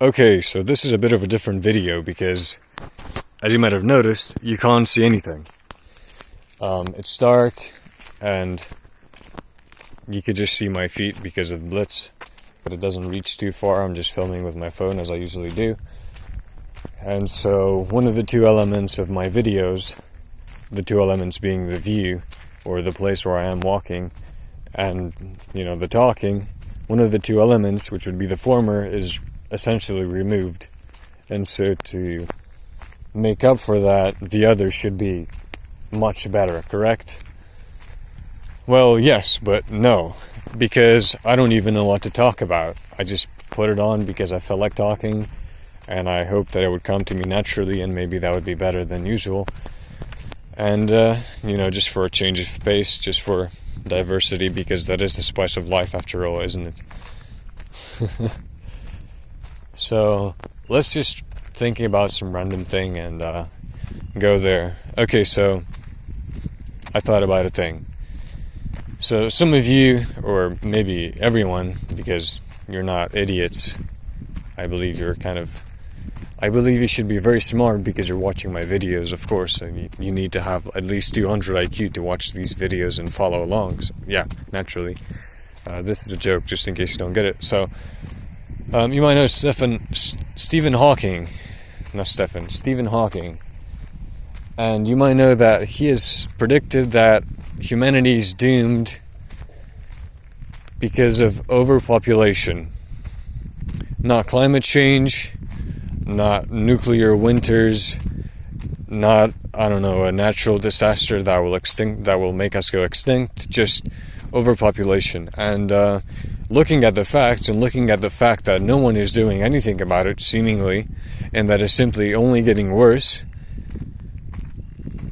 Okay, so this is a bit of a different video because, as you might have noticed, you can't see anything. It's dark, and you could just see my feet because of the blitz, but it doesn't reach too far. I'm just filming with my phone as I usually do. And so one of the two elements of my videos, the two elements being the view, or the place where I am walking, and, the talking, one of the two elements, which would be the former, is essentially removed. And so to make up for that, the other should be much better, correct? Well, yes, but no, because I don't even know what to talk about. I just put it on because I felt like talking, and I hoped that it would come to me naturally, and maybe that would be better than usual. And, just for a change of pace, just for diversity, because that is the spice of life after all, isn't it? So, let's just thinking about some random thing and go there. Okay, so I thought about a thing. So some of you, or maybe everyone, because you're not idiots, I believe you should be very smart because you're watching my videos, of course. And you need to have at least 200 IQ to watch these videos and follow along. So, yeah, naturally. This is a joke, just in case you don't get it. So, you might know Stephen Hawking. And you might know that he has predicted that humanity is doomed because of overpopulation. Not climate change, not nuclear winters, not, a natural disaster that will make us go extinct, just overpopulation. And looking at the facts and looking at the fact that no one is doing anything about it, seemingly, and that it's simply only getting worse,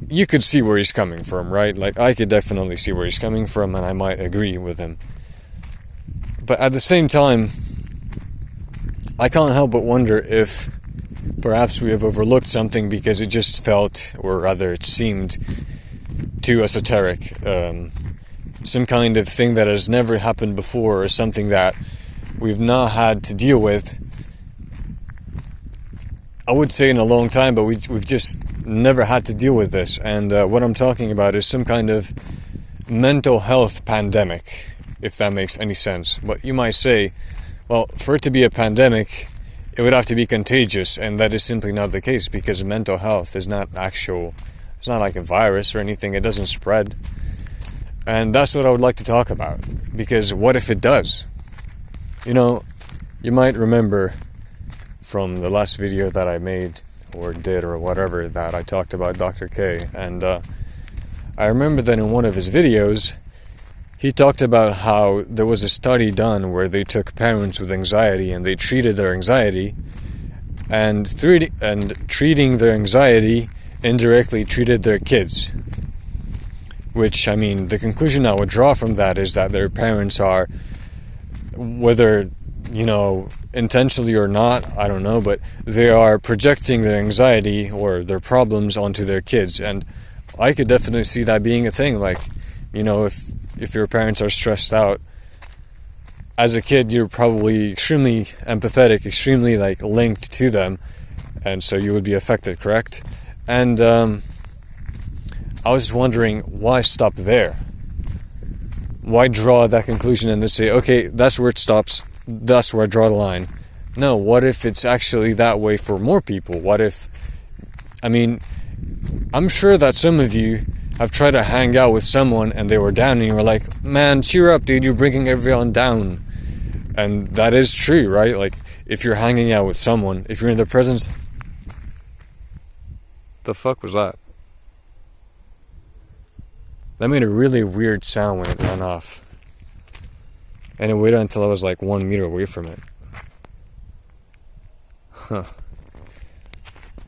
you could see where he's coming from, right? Like, I could definitely see where he's coming from, and I might agree with him. But at the same time, I can't help but wonder if perhaps we have overlooked something because it just felt, or rather it seemed, too esoteric. Some kind of thing that has never happened before, or something that we've not had to deal with, I would say in a long time, but we've just never had to deal with this. And what I'm talking about is some kind of mental health pandemic, if that makes any sense. But you might say, well, for it to be a pandemic, it would have to be contagious, and that is simply not the case, because mental health is not it's not like a virus or anything, it doesn't spread. And that's what I would like to talk about, because what if it does? You might remember from the last video that I made, or did, or whatever, that I talked about Dr. K, and I remember that in one of his videos, he talked about how there was a study done where they took parents with anxiety and they treated their anxiety, and treating their anxiety indirectly treated their kids. Which, the conclusion I would draw from that is that their parents are, whether, intentionally or not, I don't know, but they are projecting their anxiety or their problems onto their kids. And I could definitely see that being a thing. Like, if your parents are stressed out, as a kid, you're probably extremely empathetic, extremely, linked to them, and so you would be affected, correct? And, I was just wondering, why stop there? Why draw that conclusion and then say, okay, that's where it stops, that's where I draw the line? No, what if it's actually that way for more people? What if, I'm sure that some of you have tried to hang out with someone and they were down and you were like, man, cheer up, dude, you're bringing everyone down. And that is true, right? Like, if you're hanging out with someone, if you're in their presence... The fuck was that? That made a really weird sound when it went off. And it waited until I was 1 meter away from it. Huh.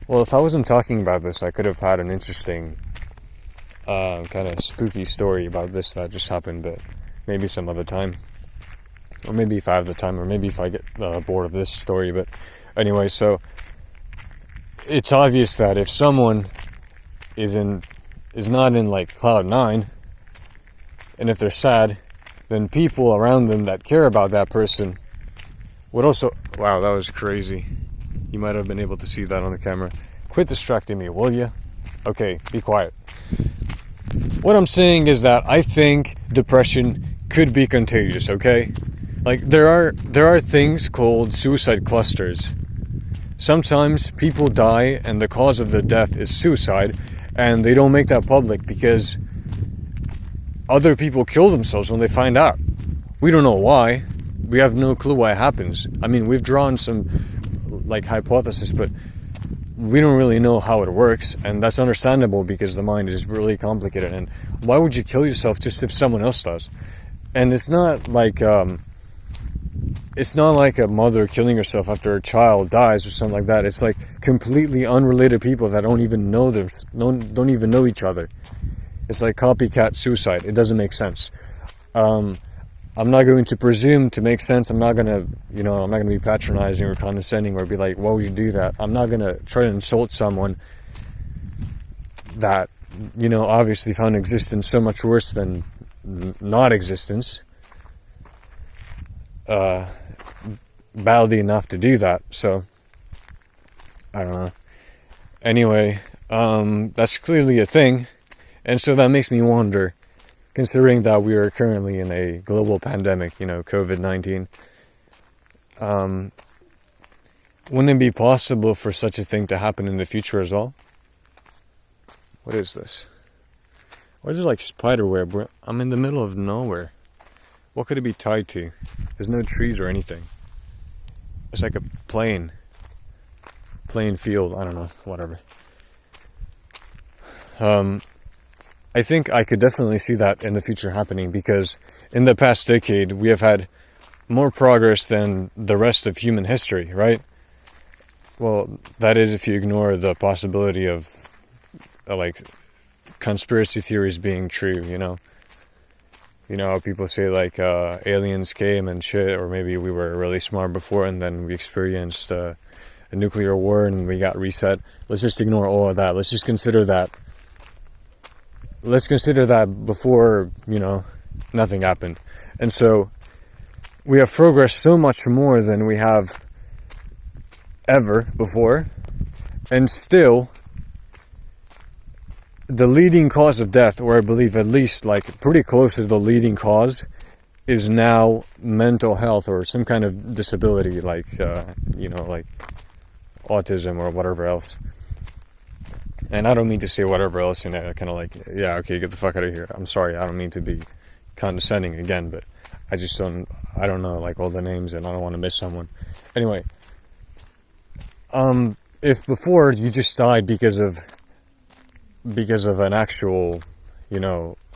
Well, if I wasn't talking about this, I could have had an interesting, kind of spooky story about this that just happened, but maybe some other time. Or maybe if I have the time, or maybe if I get bored of this story. But anyway, so it's obvious that if someone is not in cloud 9, and if they're sad, then people around them that care about that person What also... Wow, that was crazy. You might have been able to see that on the camera. Quit distracting me, will you? Okay, be quiet. What I'm saying is that I think depression could be contagious, okay? Like, there are things called suicide clusters. Sometimes people die and the cause of the death is suicide, and they don't make that public because other people kill themselves when they find out. We don't know why. We have no clue why it happens. I mean, we've drawn some like hypothesis, but we don't really know how it works, and that's understandable because the mind is really complicated. And why would you kill yourself just if someone else does? And it's not like a mother killing herself after a child dies or something like that. It's like completely unrelated people that don't even know them, don't even know each other. It's like copycat suicide. It doesn't make sense. I'm not going to presume to make sense. I'm not gonna be patronizing or condescending or be like, why would you do that? I'm not gonna try to insult someone that, obviously found existence so much worse than not existence. Badly enough to do that. So, I don't know. Anyway, that's clearly a thing. And so that makes me wonder, considering that we are currently in a global pandemic, COVID-19, wouldn't it be possible for such a thing to happen in the future as well? What is this? Why is there like Spiderweb? I'm in the middle of nowhere. What could it be tied to? There's no trees or anything. It's like a plain field. I don't know, whatever. I think I could definitely see that in the future happening, because in the past decade we have had more progress than the rest of human history, right? Well, that is if you ignore the possibility of like conspiracy theories being true, how people say like aliens came and shit, or maybe we were really smart before and then we experienced a nuclear war and we got reset. Let's just ignore all of that. Let's just consider that. Let's consider that before, nothing happened. And so we have progressed so much more than we have ever before. And still, the leading cause of death, or I believe at least like pretty close to the leading cause, is now mental health or some kind of disability, like, like autism or whatever else. And I don't mean to say whatever else, kind of like, yeah, okay, get the fuck out of here. I'm sorry, I don't mean to be condescending again, but I don't know, like, all the names, and I don't want to miss someone. Anyway, if before you just died because of an actual,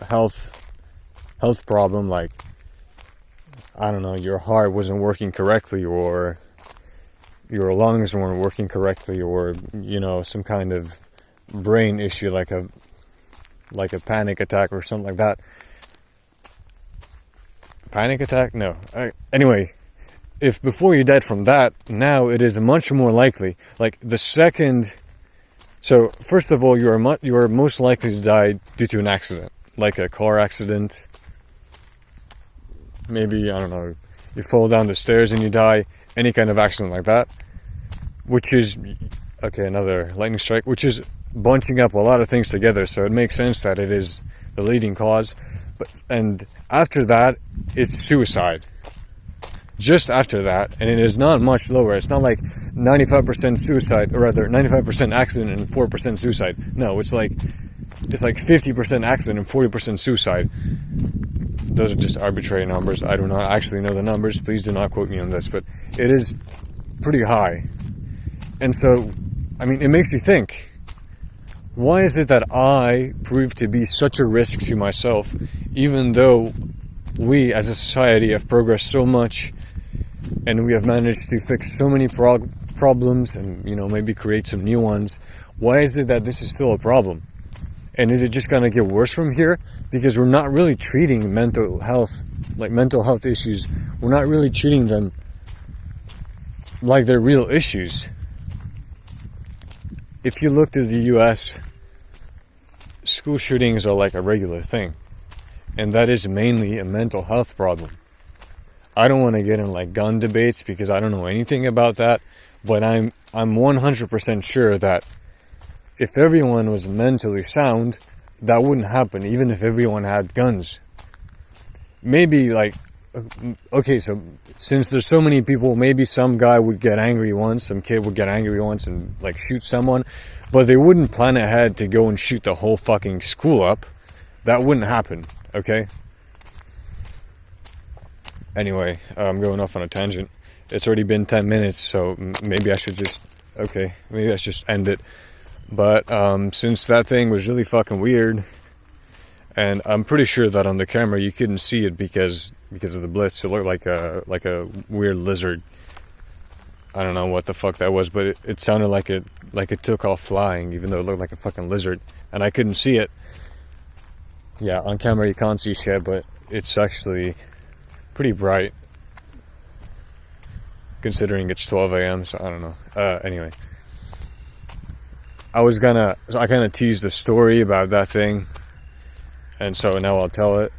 health problem, like, I don't know, your heart wasn't working correctly, or your lungs weren't working correctly, or, some kind of brain issue like a panic attack or something like that. Panic attack? No. Anyway, if before you died from that, now it is much more likely. Like the second. So first of all, you are most likely to die due to an accident, like a car accident. Maybe, I don't know, you fall down the stairs and you die. Any kind of accident like that, which is another lightning strike, which is bunching up a lot of things together, so it makes sense that it is the leading cause. And after that, it's suicide. Just after that, and it is not much lower. It's not like 95% suicide, or rather 95% accident and 4% suicide. No, it's like 50% accident and 40% suicide. Those are just arbitrary numbers. I do not actually know the numbers. Please do not quote me on this, but it is pretty high. And so, it makes you think, why is it that I prove to be such a risk to myself, even though we as a society have progressed so much and we have managed to fix so many problems and, maybe create some new ones? Why is it that this is still a problem? And is it just going to get worse from here? Because we're not really treating mental health issues. We're not really treating them like they're real issues. If you look to the US, school shootings are like a regular thing. And that is mainly a mental health problem. I don't want to get in like gun debates because I don't know anything about that, but I'm 100% sure that if everyone was mentally sound, that wouldn't happen, even if everyone had guns. Maybe like, okay, so since there's so many people, maybe some guy would get angry once, some kid would get angry once and like shoot someone, but they wouldn't plan ahead to go and shoot the whole fucking school up. That wouldn't happen, okay? Anyway, I'm going off on a tangent. It's already been 10 minutes, so maybe I should just, maybe I should just end it. But since that thing was really fucking weird, and I'm pretty sure that on the camera you couldn't see it because of the blitz. It looked like a weird lizard. I don't know what the fuck that was, but it sounded like it took off flying, even though it looked like a fucking lizard, and I couldn't see it. Yeah, on camera you can't see shit, but it's actually pretty bright, considering it's 12 a.m., so I don't know. Anyway. I kind of teased a story about that thing, and so now I'll tell it.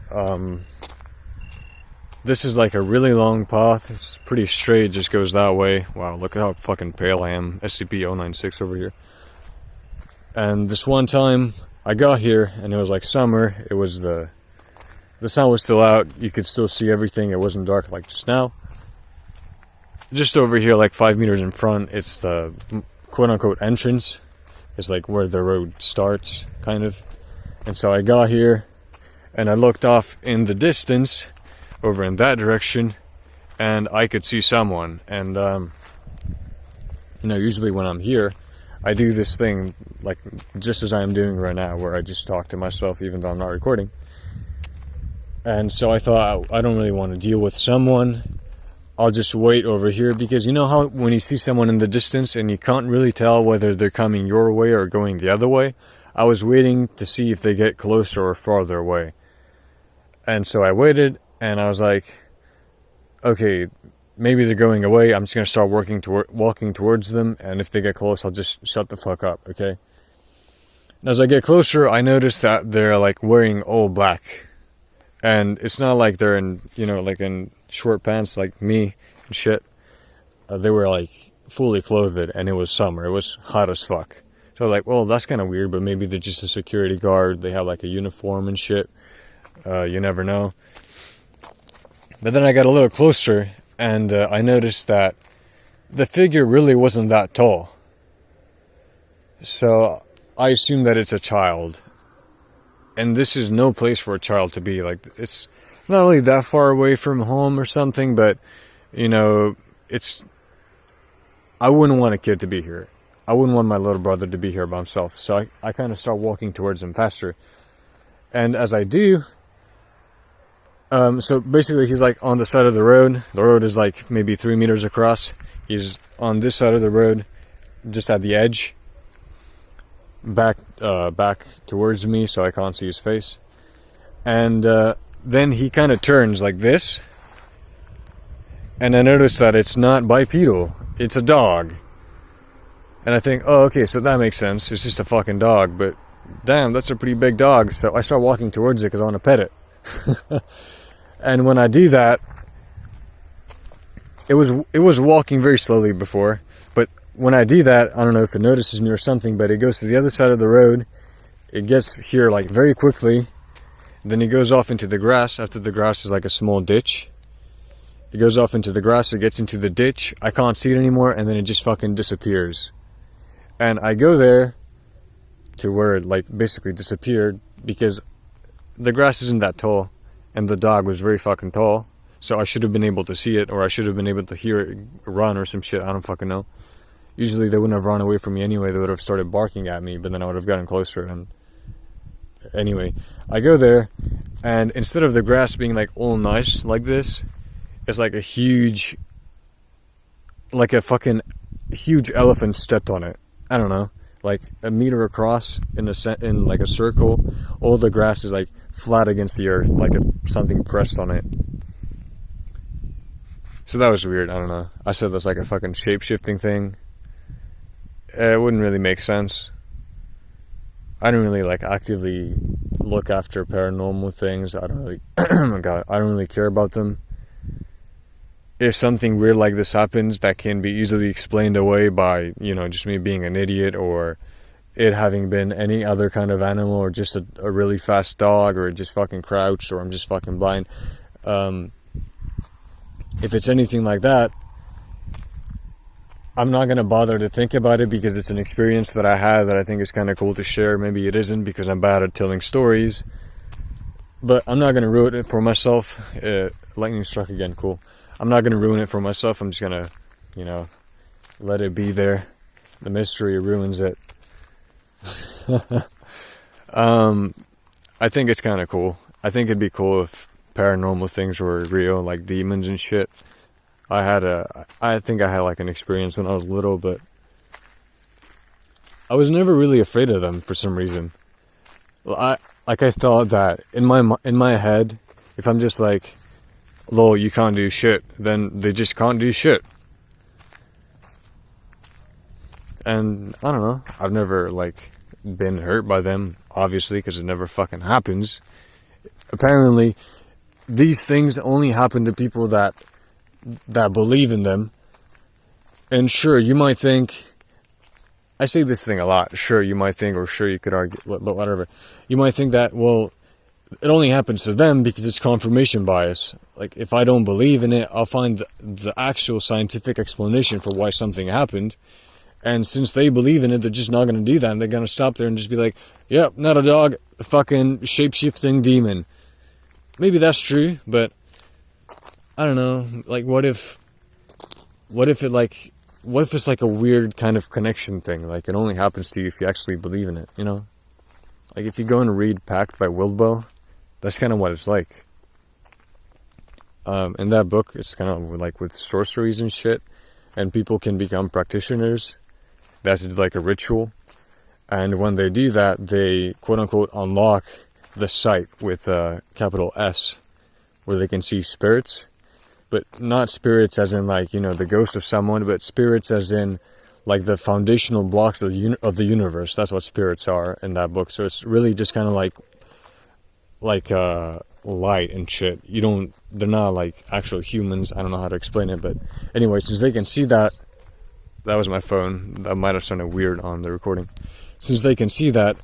This is like a really long path. It's pretty straight, just goes that way. Wow, look at how fucking pale I am. SCP-096 over here. And this one time, I got here, and it was like summer. It was the sun was still out. You could still see everything. It wasn't dark like just now. Just over here, like 5 meters in front, it's the quote-unquote entrance. It's like where the road starts, kind of. And so I got here, and I looked off in the distance, over in that direction, and I could see someone. And, usually when I'm here, I do this thing, like, just as I am doing right now, where I just talk to myself, even though I'm not recording. And so I thought, I don't really want to deal with someone. I'll just wait over here, because you know how when you see someone in the distance and you can't really tell whether they're coming your way or going the other way? I was waiting to see if they get closer or farther away. And so I waited, and I was like, okay, maybe they're going away. I'm just going to start walking towards them, and if they get close, I'll just shut the fuck up, okay? And as I get closer, I notice that they're like wearing all black. And it's not like they're in, like in short pants like me and shit. They were like fully clothed, and it was summer. It was hot as fuck. So like, well, that's kind of weird, but maybe they're just a security guard. They have like a uniform and shit. You never know. But then I got a little closer, and I noticed that the figure really wasn't that tall. So I assume that it's a child. And this is no place for a child to be. Like, it's not really that far away from home or something, but, I wouldn't want a kid to be here. I wouldn't want my little brother to be here by himself. So I kind of start walking towards him faster. And as I do, so basically he's like on the side of the road. The road is like maybe 3 meters across. He's on this side of the road, just at the edge. Back towards me, so I can't see his face. And then he kind of turns like this, and I notice that it's not bipedal, it's a dog. And I think, oh, okay, so that makes sense, it's just a fucking dog, but damn, that's a pretty big dog. So I start walking towards it because I want to pet it. And when I do that, it was walking very slowly before, but when I do that, I don't know if it notices me or something, but it goes to the other side of the road. It gets here like very quickly. Then it goes off into the grass. After the grass is like a small ditch. It goes off into the grass. It gets into the ditch. I can't see it anymore. And then it just fucking disappears. And I go there to where it like basically disappeared, because the grass isn't that tall. And the dog was very fucking tall. So I should have been able to see it, or I should have been able to hear it run or some shit. I don't fucking know. Usually they wouldn't have run away from me anyway. They would have started barking at me, but then I would have gotten closer. And anyway, I go there, and instead of the grass being like all nice like this, it's like a fucking huge elephant stepped on it. I don't know, like a meter across in like a circle. All the grass is like flat against the earth, like something pressed on it. So that was weird. I don't know. I said that's like a fucking shape-shifting thing. It wouldn't really make sense. I don't really like actively look after paranormal things. I don't really, oh my god, I don't really care about them. if something weird like this happens, that can be easily explained away by, just me being an idiot, or it having been any other kind of animal, or just a really fast dog, or it just fucking crouched, or I'm just fucking blind. If it's anything like that, I'm not going to bother to think about it, because it's an experience that I had that I think is kind of cool to share. Maybe it isn't, because I'm bad at telling stories, but I'm not going to ruin it for myself. Lightning struck again, cool. I'm not going to ruin it for myself. I'm just going to, let it be there. The mystery ruins it. I think it's kind of cool. I think it'd be cool if paranormal things were real, like demons and shit. I think I had like an experience when I was little, but I was never really afraid of them for some reason. I thought that in my head, if I'm just like, lol, you can't do shit, then they just can't do shit. And I don't know, I've never like been hurt by them, obviously, because it never fucking happens. Apparently, these things only happen to people that believe in them. And sure, you might think, I say this thing a lot, sure you might think, or sure you could argue, but whatever. You might think that, well, it only happens to them because it's confirmation bias. Like, if I don't believe in it, I'll find the actual scientific explanation for why something happened. And since they believe in it, they're just not going to do that. And they're going to stop there and just be like, yep, not a dog, a fucking shape-shifting demon. Maybe that's true, but I don't know. Like, what if it's like a weird kind of connection thing? Like, it only happens to you if you actually believe in it, Like, if you go and read Pact by Wildbow, that's kind of what it's like. In that book, it's kind of like with sorceries and shit, and people can become practitioners. They have to do like a ritual, and when they do that, they quote-unquote unlock the sight with a capital S, where they can see spirits, but not spirits as in like, the ghost of someone, but spirits as in like the foundational blocks of the universe. That's what spirits are in that book. So it's really just kind of like light and shit. They're not like actual humans. I don't know how to explain it, but anyway, since they can see that was my phone. That might have sounded weird on the recording. Since they can see that,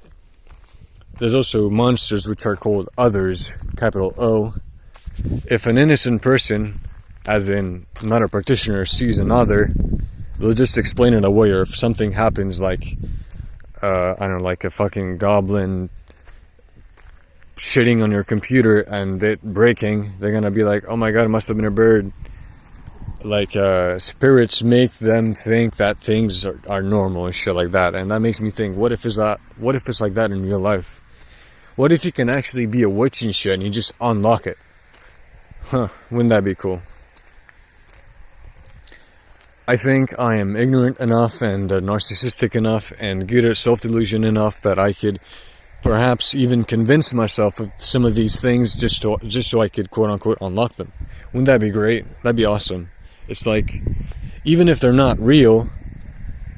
there's also monsters which are called others, capital O. If an innocent person, as in not a practitioner, sees another, they'll just explain it away. Or if something happens like, I don't know, like a fucking goblin shitting on your computer and it breaking, they're gonna be like, oh my god, it must have been a bird. Like, spirits make them think that things are normal and shit like that. And that makes me think, what if it's like that in real life? What if you can actually be a witch and shit and you just unlock it? Wouldn't that be cool? I think I am ignorant enough and narcissistic enough and good at self-delusion enough that I could perhaps even convince myself of some of these things just so I could quote-unquote unlock them. Wouldn't that be great? That'd be awesome. It's like, even if they're not real,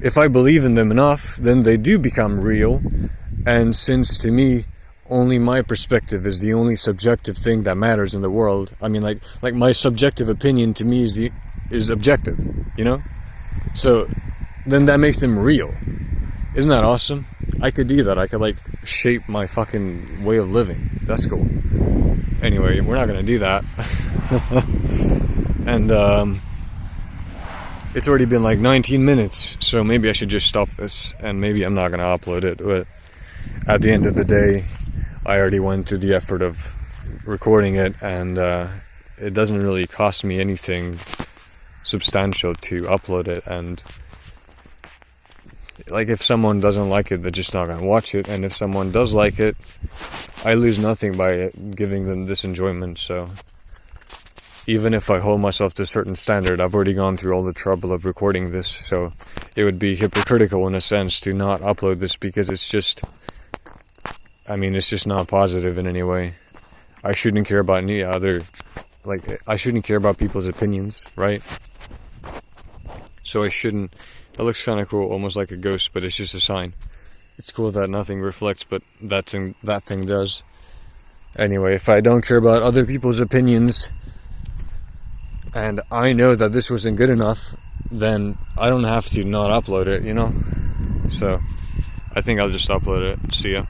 if I believe in them enough, then they do become real. And since to me, only my perspective is the only subjective thing that matters in the world. I mean, like my subjective opinion to me is objective, So then that makes them real. Isn't that awesome? I could do that. I could like shape my fucking way of living. That's cool. Anyway, we're not gonna do that. And it's already been like 19 minutes, so maybe I should just stop this, and maybe I'm not gonna upload it, but at the end of the day, I already went through the effort of recording it, and it doesn't really cost me anything substantial to upload it. And like, if someone doesn't like it, they're just not gonna watch it, and if someone does like it, I lose nothing by giving them this enjoyment. So even if I hold myself to a certain standard, I've already gone through all the trouble of recording this, so it would be hypocritical in a sense to not upload this, because it's just not positive in any way. I shouldn't care about any other, I shouldn't care about people's opinions, right? So I shouldn't. That looks kind of cool, almost like a ghost, but it's just a sign. It's cool that nothing reflects, but that thing does. Anyway, if I don't care about other people's opinions, and I know that this wasn't good enough, then I don't have to not upload it, you know? So I think I'll just upload it. See ya.